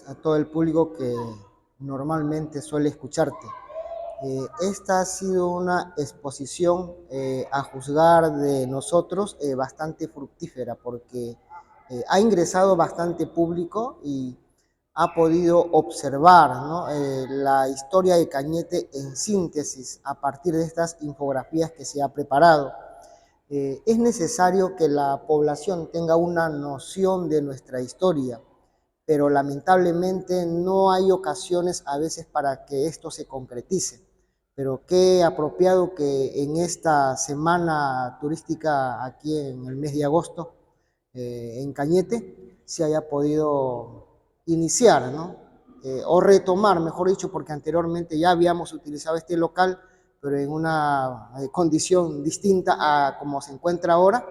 a todo el público que normalmente suele escucharte. Esta ha sido una exposición, a juzgar de nosotros, bastante fructífera, porque ha ingresado bastante público y ha podido observar, ¿no?, la historia de Cañete en síntesis a partir de estas infografías que se ha preparado. Es necesario que la población tenga una noción de nuestra historia, pero lamentablemente no hay ocasiones a veces para que esto se concretice. Pero qué apropiado que en esta semana turística aquí en el mes de agosto, en Cañete, se haya podido iniciar, ¿no? O retomar, mejor dicho, porque anteriormente ya habíamos utilizado este local, pero en una condición distinta a como se encuentra ahora.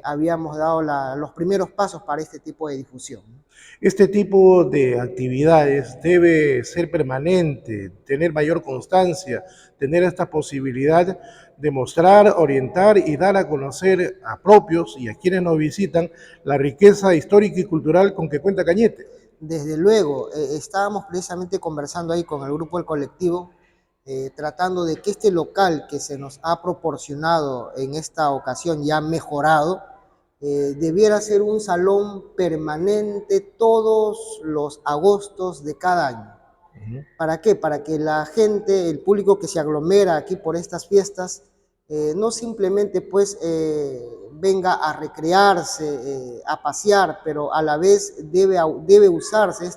Habíamos dado los primeros pasos para este tipo de difusión, ¿no? Este tipo de actividades debe ser permanente, tener mayor constancia, tener esta posibilidad de mostrar, orientar y dar a conocer a propios y a quienes nos visitan la riqueza histórica y cultural con que cuenta Cañete. Desde luego, estábamos precisamente conversando ahí con el grupo del colectivo, tratando de que este local que se nos ha proporcionado en esta ocasión ya mejorado, debiera ser un salón permanente todos los agostos de cada año. ¿Para qué? Para que la gente, el público que se aglomera aquí por estas fiestas, no simplemente pues venga a recrearse, a pasear, pero a la vez debe usarse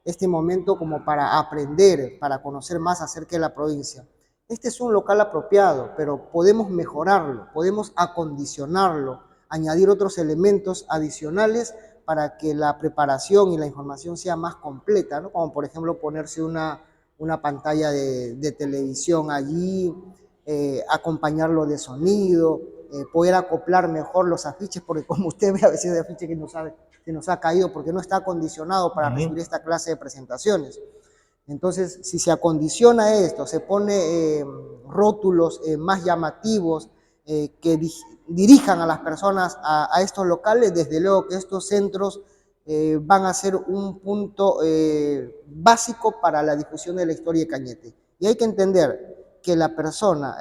este momento como para aprender, para conocer más acerca de la provincia. Este es un local apropiado, pero podemos mejorarlo, podemos acondicionarlo, añadir otros elementos adicionales para que la preparación y la información sea más completa, ¿no? Como por ejemplo ponerse una pantalla de televisión allí, acompañarlo de sonido, poder acoplar mejor los afiches, porque como usted ve a veces de afiche que nos ha caído porque no está acondicionado para recibir esta clase de presentaciones. Entonces, si se acondiciona esto, se pone rótulos más llamativos que dirijan a las personas a estos locales, desde luego que estos centros van a ser un punto básico para la difusión de la historia de Cañete. Y hay que entender que la persona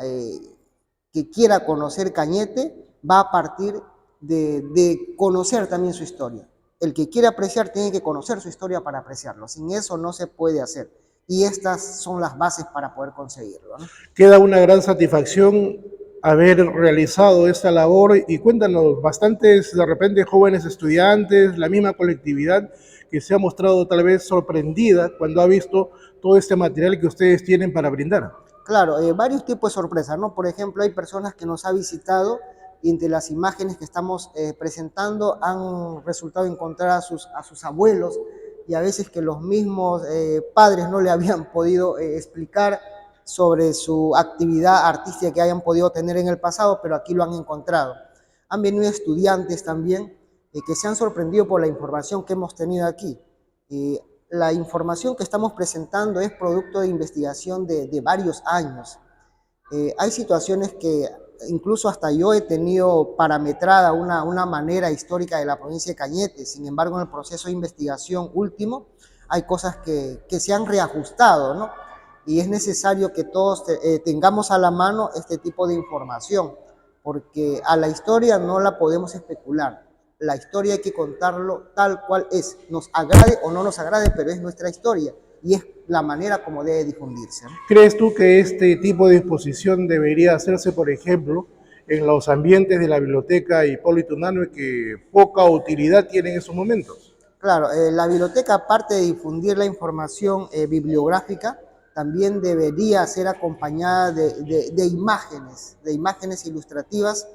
que quiera conocer Cañete va a partir de conocer también su historia. El que quiere apreciar tiene que conocer su historia para apreciarlo. Sin eso no se puede hacer. Y estas son las bases para poder conseguirlo, ¿no? Queda una gran satisfacción haber realizado esta labor y cuéntanos, bastantes de repente jóvenes estudiantes, la misma colectividad que se ha mostrado tal vez sorprendida cuando ha visto todo este material que ustedes tienen para brindar. Claro, varios tipos de sorpresas, ¿no? Por ejemplo, hay personas que nos han visitado y entre las imágenes que estamos presentando han resultado encontrar a sus abuelos, y a veces que los mismos padres no le habían podido explicar sobre su actividad artística que hayan podido tener en el pasado, pero aquí lo han encontrado. Han venido estudiantes también que se han sorprendido por la información que hemos tenido aquí. La información que estamos presentando es producto de investigación de varios años. Hay situaciones que incluso hasta yo he tenido parametrada una manera histórica de la provincia de Cañete. Sin embargo, en el proceso de investigación último hay cosas que se han reajustado, ¿no? Y es necesario que todos tengamos a la mano este tipo de información, porque a la historia no la podemos especular. La historia hay que contarlo tal cual es, nos agrade o no nos agrade, pero es nuestra historia y es la manera como debe difundirse, ¿no? ¿Crees tú que este tipo de exposición debería hacerse, por ejemplo, en los ambientes de la biblioteca Hipólito Unanue, que poca utilidad tiene en estos momentos? Claro, la biblioteca, aparte de difundir la información bibliográfica, también debería ser acompañada de imágenes ilustrativas,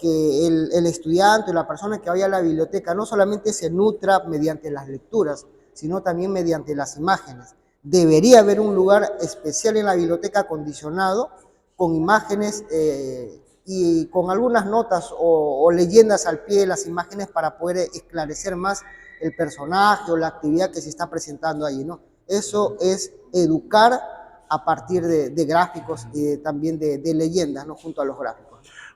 que el estudiante o la persona que vaya a la biblioteca no solamente se nutra mediante las lecturas, sino también mediante las imágenes. Debería haber un lugar especial en la biblioteca acondicionado con imágenes y con algunas notas o leyendas al pie de las imágenes para poder esclarecer más el personaje o la actividad que se está presentando ahí, ¿no? Eso es educar a partir de gráficos y también de leyendas, ¿no? Junto a los gráficos.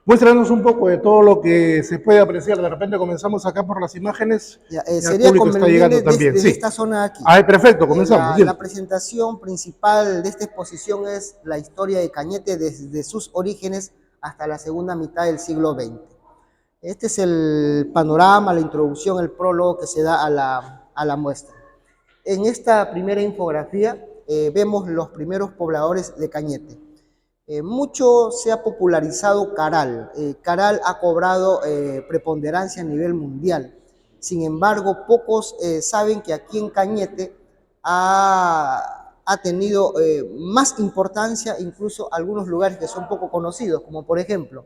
Muéstranos un poco de todo lo que se puede apreciar. De repente comenzamos acá por las imágenes. Ya, Ya el sería público está llegando convenible también. desde Sí. esta zona de aquí. Ah, perfecto, comenzamos. La Bien. presentación principal de esta exposición es la historia de Cañete desde sus orígenes hasta la segunda mitad del siglo XX. Este es el panorama, la introducción, el prólogo que se da a la muestra. En esta primera infografía vemos los primeros pobladores de Cañete. Mucho se ha popularizado Caral. Caral ha cobrado preponderancia a nivel mundial. Sin embargo, pocos saben que aquí en Cañete ha tenido más importancia incluso algunos lugares que son poco conocidos, como por ejemplo,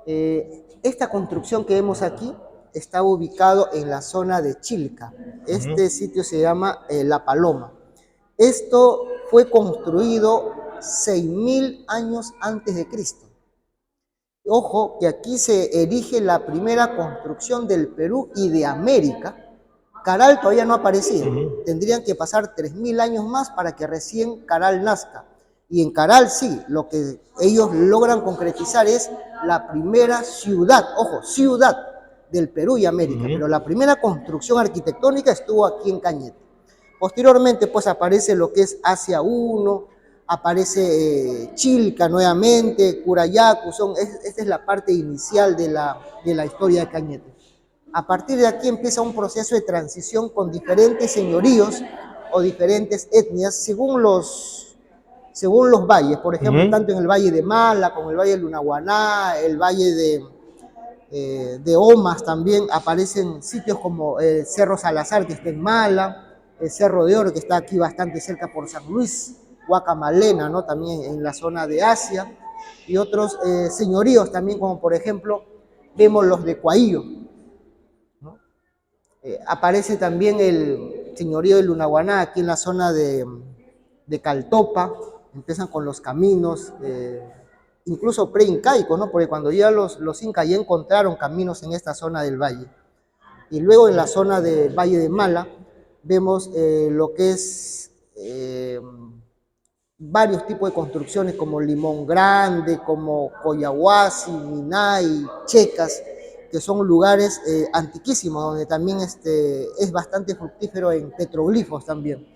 esta construcción que vemos aquí está ubicado en la zona de Chilca. Este sitio se llama La Paloma. Esto fue construido 6.000 años antes de Cristo. Ojo que aquí se erige la primera construcción del Perú y de América. Caral todavía no aparecía. Tendrían que pasar 3.000 años más para que recién Caral nazca. Y en Caral sí, lo que ellos logran concretizar es la primera ciudad, ojo, ciudad del Perú y América, pero la primera construcción arquitectónica estuvo aquí en Cañete. Posteriormente, pues aparece lo que es Asia 1, aparece Chilca nuevamente, Curayacu, esta es la parte inicial de la historia de Cañete. A partir de aquí empieza un proceso de transición con diferentes señoríos o diferentes etnias según los valles, por ejemplo, tanto en el Valle de Mala como el Valle de Lunahuaná, el Valle de Omas también aparecen sitios como el Cerro Salazar que está en Mala, el Cerro de Oro que está aquí bastante cerca por San Luis, Guacamalena, ¿no? También en la zona de Asia, y otros señoríos también como por ejemplo vemos los de Cuaillo, ¿no? Aparece también el señorío de Lunahuaná aquí en la zona de Caltopa. Empiezan con los caminos, incluso pre-incaicos, ¿no? Porque cuando ya los incas ya encontraron caminos en esta zona del valle. Y luego en la zona del Valle de Mala vemos lo que es varios tipos de construcciones como Limón Grande, como Coyahuasi, Minay, Checas, que son lugares antiquísimos, donde también es bastante fructífero en petroglifos también.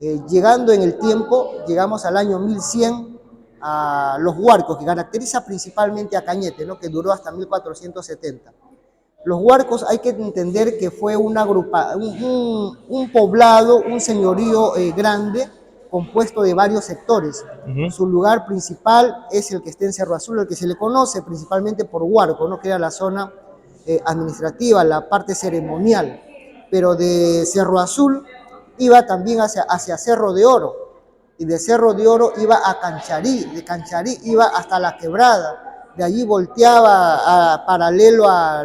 Llegando en el tiempo, llegamos al año 1100 a los huarcos, que caracteriza principalmente a Cañete, ¿no? Que duró hasta 1470. Los huarcos hay que entender que fue un poblado, un señorío grande, compuesto de varios sectores. Su lugar principal es el que está en Cerro Azul, el que se le conoce principalmente por Huarco, ¿no? Que era la zona administrativa, la parte ceremonial. Pero de Cerro Azul iba también hacia Cerro de Oro, y de Cerro de Oro iba a Cancharí, de Cancharí iba hasta La Quebrada, de allí volteaba paralelo a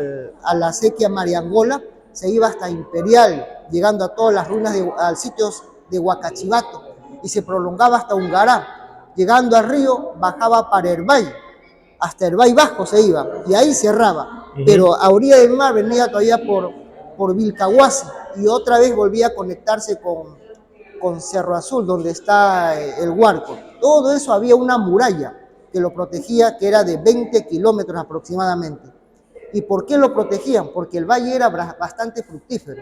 la acequia Mariangola, se iba hasta Imperial, llegando a todas las ruinas, a sitios de Huacachivato, y se prolongaba hasta Ungará. Llegando al río, bajaba para Herbay, hasta Herbay Vasco se iba, y ahí cerraba. Pero a orilla del mar venía todavía por Vilcahuasi, y otra vez volvía a conectarse con Cerro Azul, donde está el Huarco. Todo eso había una muralla que lo protegía, que era de 20 kilómetros aproximadamente. ¿Y por qué lo protegían? Porque el valle era bastante fructífero.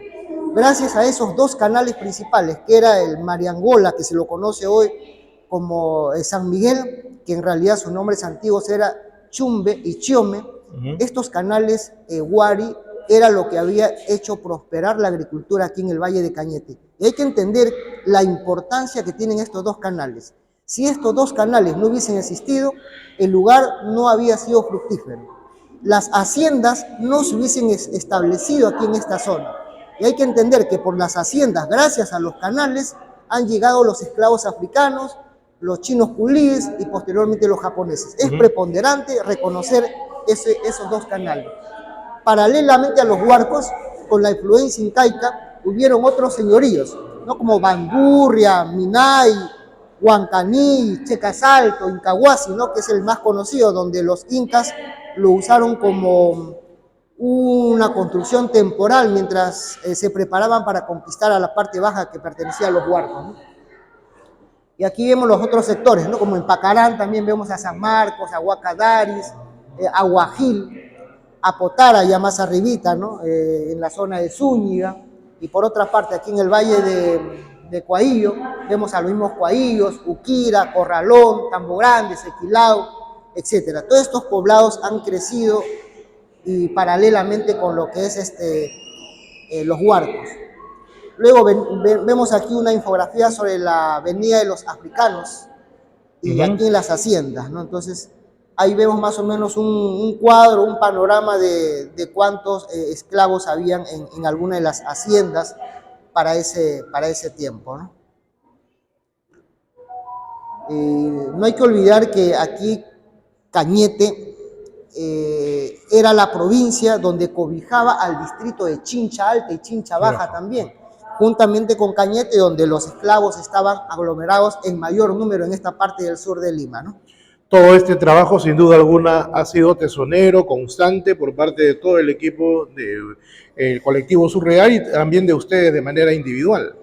Gracias a esos dos canales principales, que era el Mariangola, que se lo conoce hoy como San Miguel, que en realidad sus nombres antiguos eran Chumbe y Chiome, estos canales Huari era lo que había hecho prosperar la agricultura aquí en el Valle de Cañete. Y hay que entender la importancia que tienen estos dos canales. Si estos dos canales no hubiesen existido, el lugar no había sido fructífero. Las haciendas no se hubiesen establecido aquí en esta zona. Y hay que entender que por las haciendas, gracias a los canales, han llegado los esclavos africanos, los chinos culíes y posteriormente los japoneses. Es preponderante reconocer esos dos canales. Paralelamente a los huarcos, con la influencia incaica, hubieron otros señoríos, ¿no? Como Bandurria, Minay, Huancaní, Checasalto, Incahuasi, ¿no? Que es el más conocido, donde los incas lo usaron como una construcción temporal mientras se preparaban para conquistar a la parte baja que pertenecía a los huarcos, ¿no? Y aquí vemos los otros sectores, ¿no? Como en Pacarán también vemos a San Marcos, a Huacadaris, a Guajil, a Potara, ya más arribita, ¿no? En la zona de Zúñiga, y por otra parte aquí en el valle de Coahillo, vemos a los mismos Coahillos, Uquira, Corralón, Tambo Grande, Sequilao, etcétera. Todos estos poblados han crecido y paralelamente con lo que es los huarcos. Luego vemos aquí una infografía sobre la venida de los africanos y aquí en las haciendas, ¿no? Entonces, ahí vemos más o menos un cuadro, un panorama de cuántos esclavos habían en alguna de las haciendas para ese tiempo, ¿no? No hay que olvidar que aquí Cañete era la provincia donde cobijaba al distrito de Chincha Alta y Chincha Baja también, juntamente con Cañete, donde los esclavos estaban aglomerados en mayor número en esta parte del sur de Lima, ¿no? Todo este trabajo, sin duda alguna, ha sido tesonero, constante por parte de todo el equipo del colectivo Surreal y también de ustedes de manera individual.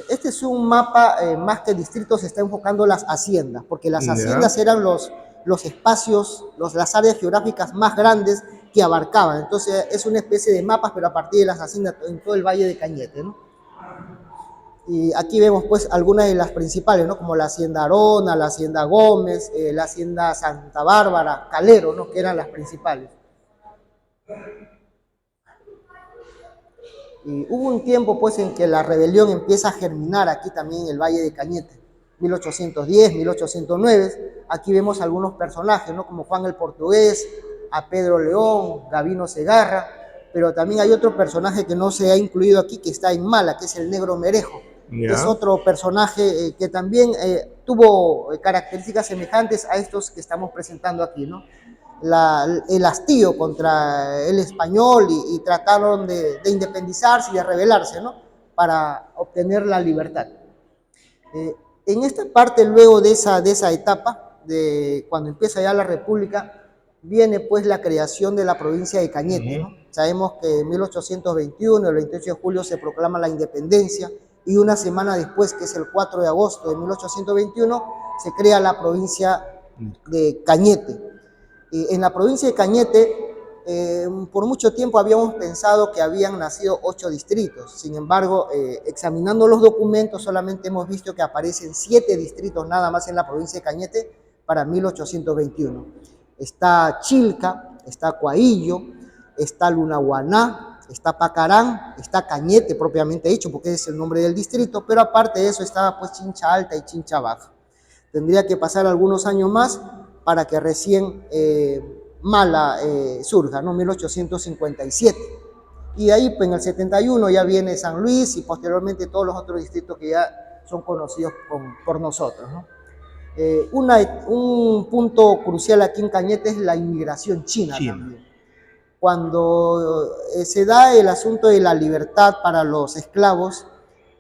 Este es un mapa, más que distritos, se está enfocando las haciendas, porque las haciendas eran los espacios, las áreas geográficas más grandes que abarcaban. Entonces es una especie de mapas, pero a partir de las haciendas en todo el Valle de Cañete, ¿no? Y aquí vemos pues algunas de las principales, ¿no? Como la Hacienda Arona, la Hacienda Gómez, la Hacienda Santa Bárbara, Calero, ¿no? Que eran las principales. Y hubo un tiempo pues en que la rebelión empieza a germinar aquí también en el Valle de Cañete, 1810, 1809. Aquí vemos algunos personajes, ¿no? Como Juan el Portugués, a Pedro León, Gavino Segarra, pero también hay otro personaje que no se ha incluido aquí, que está en Mala, que es el Negro Merejo. Es otro personaje que también tuvo características semejantes a estos que estamos presentando aquí, ¿no? El hastío contra el español y trataron de independizarse y de rebelarse, ¿no? Para obtener la libertad. En esta parte, luego de esa etapa, de cuando empieza ya la República, viene pues la creación de la provincia de Cañete, ¿no? Sabemos que en 1821, el 28 de julio, se proclama la independencia y una semana después, que es el 4 de agosto de 1821, se crea la provincia de Cañete. En la provincia de Cañete, por mucho tiempo habíamos pensado que habían nacido 8 distritos. Sin embargo, examinando los documentos, solamente hemos visto que aparecen 7 distritos nada más en la provincia de Cañete para 1821. Está Chilca, está Coahillo, está Lunahuaná, está Pacarán, está Cañete propiamente dicho, porque es el nombre del distrito, pero aparte de eso estaba pues Chincha Alta y Chincha Baja. Tendría que pasar algunos años más para que recién Mala surja, ¿no? 1857. Y de ahí, pues en el 71 ya viene San Luis y posteriormente todos los otros distritos que ya son conocidos por nosotros, ¿no? Un punto crucial aquí en Cañete es la inmigración china también. Cuando se da el asunto de la libertad para los esclavos,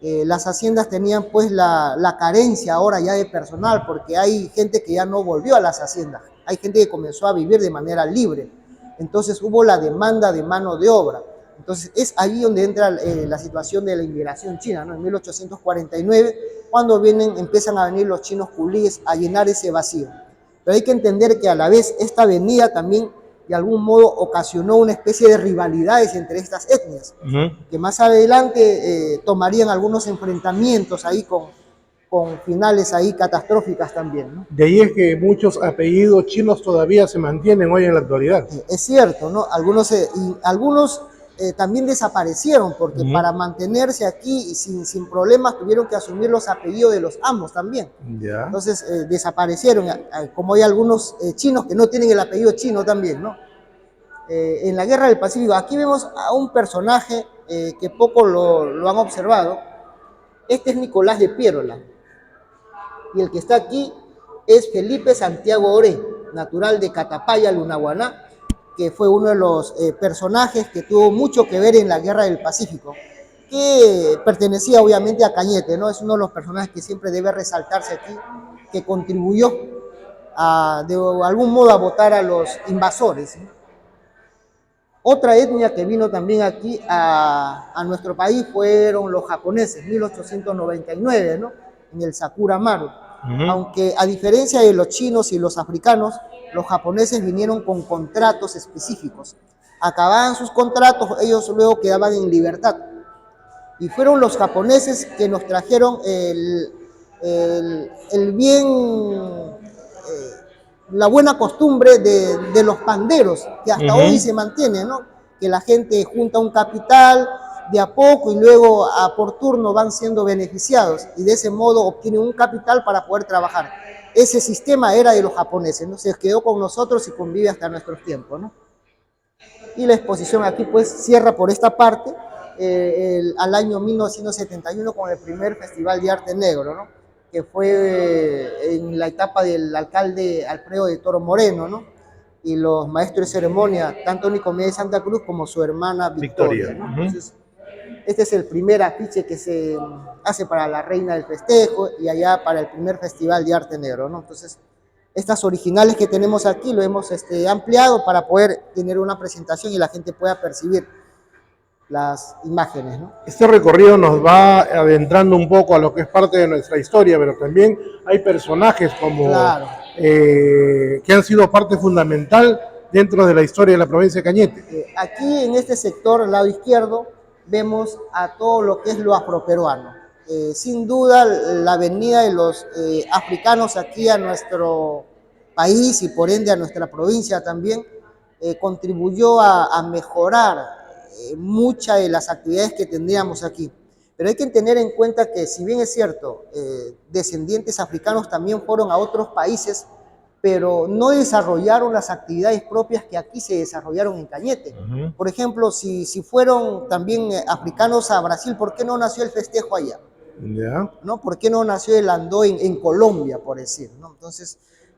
las haciendas tenían pues la carencia ahora ya de personal, porque hay gente que ya no volvió a las haciendas, hay gente que comenzó a vivir de manera libre, entonces hubo la demanda de mano de obra. Entonces es allí donde entra la situación de la inmigración china, ¿no? En 1849, cuando empiezan a venir los chinos culíes a llenar ese vacío. Pero hay que entender que a la vez esta venida también de algún modo ocasionó una especie de rivalidades entre estas etnias, que más adelante tomarían algunos enfrentamientos ahí con finales ahí catastróficas también, ¿no? De ahí es que muchos apellidos chinos todavía se mantienen hoy en la actualidad. Es cierto, ¿no? Algunos también desaparecieron, porque para mantenerse aquí y sin problemas tuvieron que asumir los apellidos de los amos también. Entonces desaparecieron, como hay algunos chinos que no tienen el apellido chino también, ¿no? En la Guerra del Pacífico, aquí vemos a un personaje que poco lo han observado. Este es Nicolás de Piérola, y el que está aquí es Felipe Santiago Oré, natural de Catapaya, Lunahuaná, que fue uno de los personajes que tuvo mucho que ver en la Guerra del Pacífico, que pertenecía obviamente a Cañete, ¿no? Es uno de los personajes que siempre debe resaltarse aquí, que contribuyó de algún modo a votar a los invasores, ¿no? Otra etnia que vino también aquí a nuestro país fueron los japoneses, 1899, ¿no? En el Sakura Maru. Aunque a diferencia de los chinos y los africanos, los japoneses vinieron con contratos específicos. Acababan sus contratos, ellos luego quedaban en libertad. Y fueron los japoneses que nos trajeron el bien, la buena costumbre de los panderos, que hasta hoy se mantiene, ¿no? Que la gente junta un capital de a poco y luego por turno van siendo beneficiados y de ese modo obtienen un capital para poder trabajar. Ese sistema era de los japoneses, ¿no? Se quedó con nosotros y convive hasta nuestros tiempos, ¿no? Y la exposición aquí pues cierra por esta parte al año 1971 con el primer Festival de Arte Negro, ¿no? Que fue en la etapa del alcalde Alfredo de Toro Moreno, ¿no? Y los maestros de ceremonia, tanto Nicomedes de Santa Cruz como su hermana Victoria, ¿no? Entonces, este es el primer afiche que se hace para la reina del festejo y allá para el primer Festival de Arte Negro, ¿no? Entonces, estas originales que tenemos aquí lo hemos ampliado para poder tener una presentación y la gente pueda percibir las imágenes, ¿no? Este recorrido nos va adentrando un poco a lo que es parte de nuestra historia, pero también hay personajes como Claro. Que han sido parte fundamental dentro de la historia de la provincia de Cañete. Aquí en este sector, al lado izquierdo, vemos a todo lo que es lo afroperuano. Sin duda, la venida de los africanos aquí a nuestro país y por ende a nuestra provincia también contribuyó a mejorar muchas de las actividades que tendríamos aquí. Pero hay que tener en cuenta que, si bien es cierto, descendientes africanos también fueron a otros países, pero no desarrollaron las actividades propias que aquí se desarrollaron en Cañete. Por ejemplo, si fueron también africanos a Brasil, ¿por qué no nació el festejo allá? ¿Ya? ¿No? ¿Por qué no nació el andó en Colombia, por decir? ¿No? Entonces,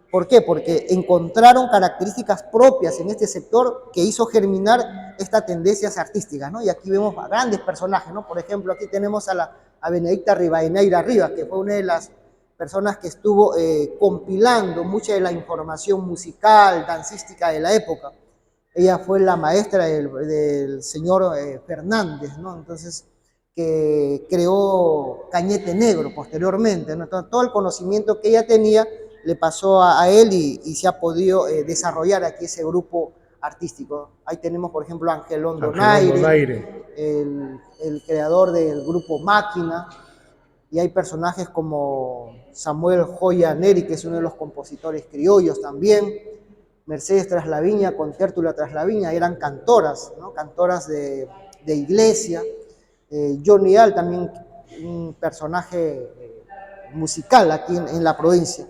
¿por qué? Porque encontraron características propias en este sector que hizo germinar estas tendencias artísticas, ¿no? Y aquí vemos a grandes personajes, ¿no? Por ejemplo, aquí tenemos a Benedicta Rivadeneira Rivas, que fue una de las personas que estuvo compilando mucha de la información musical, dancística de la época. Ella fue la maestra del señor Fernández, ¿no? Entonces, que creó Cañete Negro posteriormente, ¿no? Todo el conocimiento que ella tenía le pasó a él y se ha podido desarrollar aquí ese grupo artístico. Ahí tenemos, por ejemplo, a Angelón Donaire, el creador del grupo Máquina, y hay personajes como Samuel Joya Neri, que es uno de los compositores criollos también, Mercedes Traslaviña con Tértula Traslaviña, eran cantoras, ¿no? Cantoras de iglesia. Johnny Al, también un personaje musical aquí en la provincia.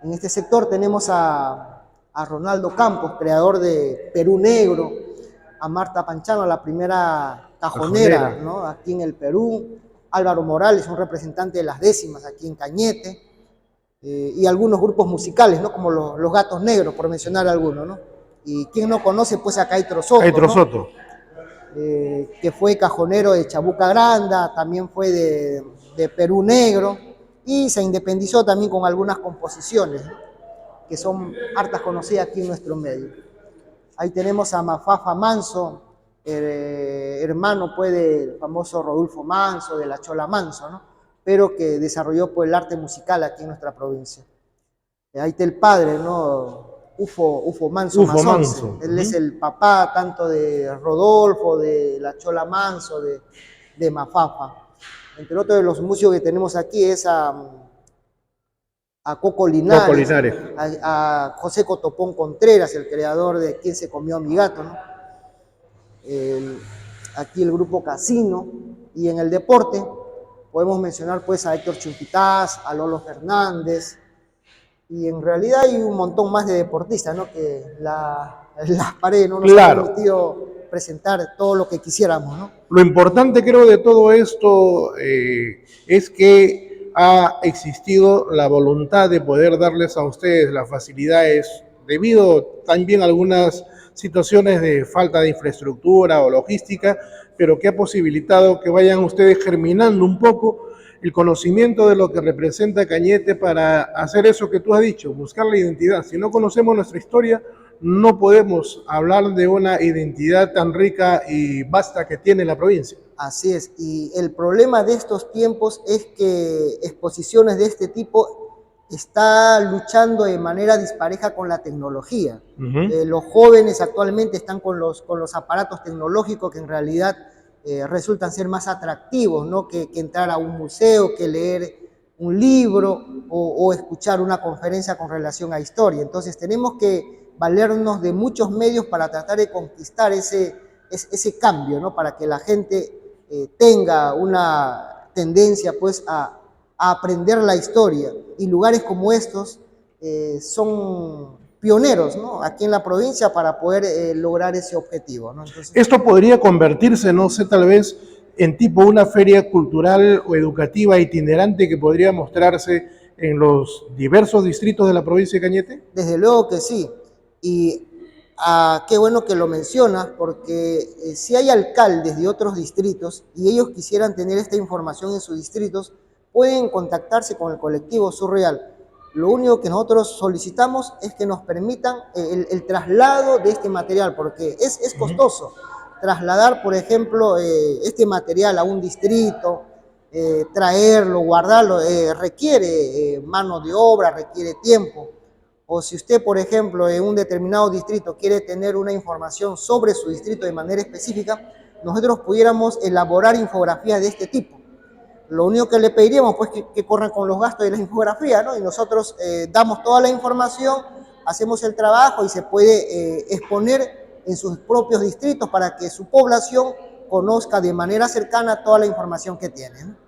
En este sector tenemos a Ronaldo Campos, creador de Perú Negro, a Marta Panchano, la primera cajonera, ¿no? Aquí en el Perú, Álvaro Morales, un representante de las décimas aquí en Cañete, y algunos grupos musicales, ¿no? Como los Gatos Negros, por mencionar algunos, ¿no? Y quien no conoce, pues a Caitro Soto, Caitro Soto. Que fue cajonero de Chabuca Granda, también fue de Perú Negro, y se independizó también con algunas composiciones, ¿no? Que son hartas conocidas aquí en nuestro medio. Ahí tenemos a Mafafa Manso, hermano pues del famoso Rodolfo Manso, de la Chola Manso, ¿no? Pero que desarrolló pues, el arte musical aquí en nuestra provincia. Ahí está el padre, ¿no? Ufo Manso Mazonce. Él es el papá tanto de Rodolfo, de la Chola Manso, de Mafafa. Entre otros de los músicos que tenemos aquí es a Coco Linares, a José Cotopón Contreras, el creador de Quién se comió a mi gato, ¿no? Aquí el grupo Casino, y en el deporte podemos mencionar pues a Héctor Chumpitaz, a Lolo Fernández, y en realidad hay un montón más de deportistas, ¿no? Que las paredes no nos han permitido presentar todo lo que quisiéramos, ¿no? Lo importante creo de todo esto es que ha existido la voluntad de poder darles a ustedes las facilidades debido también a algunas situaciones de falta de infraestructura o logística, pero que ha posibilitado que vayan ustedes germinando un poco el conocimiento de lo que representa Cañete para hacer eso que tú has dicho, buscar la identidad. Si no conocemos nuestra historia, no podemos hablar de una identidad tan rica y vasta que tiene la provincia. Así es, y el problema de estos tiempos es que exposiciones de este tipo está luchando de manera dispareja con la tecnología. Ujú. Los jóvenes actualmente están con los aparatos tecnológicos que en realidad resultan ser más atractivos, ¿no? Que entrar a un museo, que leer un libro o escuchar una conferencia con relación a historia. Entonces tenemos que valernos de muchos medios para tratar de conquistar ese cambio, ¿no? Para que la gente tenga una tendencia pues a aprender la historia, y lugares como estos son pioneros, ¿no? Aquí en la provincia para poder lograr ese objetivo, ¿no? Entonces, Esto podría convertirse, no sé, tal vez en tipo una feria cultural o educativa itinerante que podría mostrarse en los diversos distritos de la provincia de Cañete. desde luego que sí. Y qué bueno que lo mencionas, porque si hay alcaldes de otros distritos y ellos quisieran tener esta información en sus distritos, pueden contactarse con el colectivo Surreal. Lo único que nosotros solicitamos es que nos permitan el traslado de este material, porque es costoso trasladar, por ejemplo, este material a un distrito, traerlo, guardarlo, requiere mano de obra, requiere tiempo. O si usted, por ejemplo, en un determinado distrito quiere tener una información sobre su distrito de manera específica, nosotros pudiéramos elaborar infografías de este tipo. Lo único que le pediríamos, pues, que corran con los gastos de la infografía, ¿no? Y nosotros damos toda la información, hacemos el trabajo y se puede exponer en sus propios distritos para que su población conozca de manera cercana toda la información que tiene, ¿no?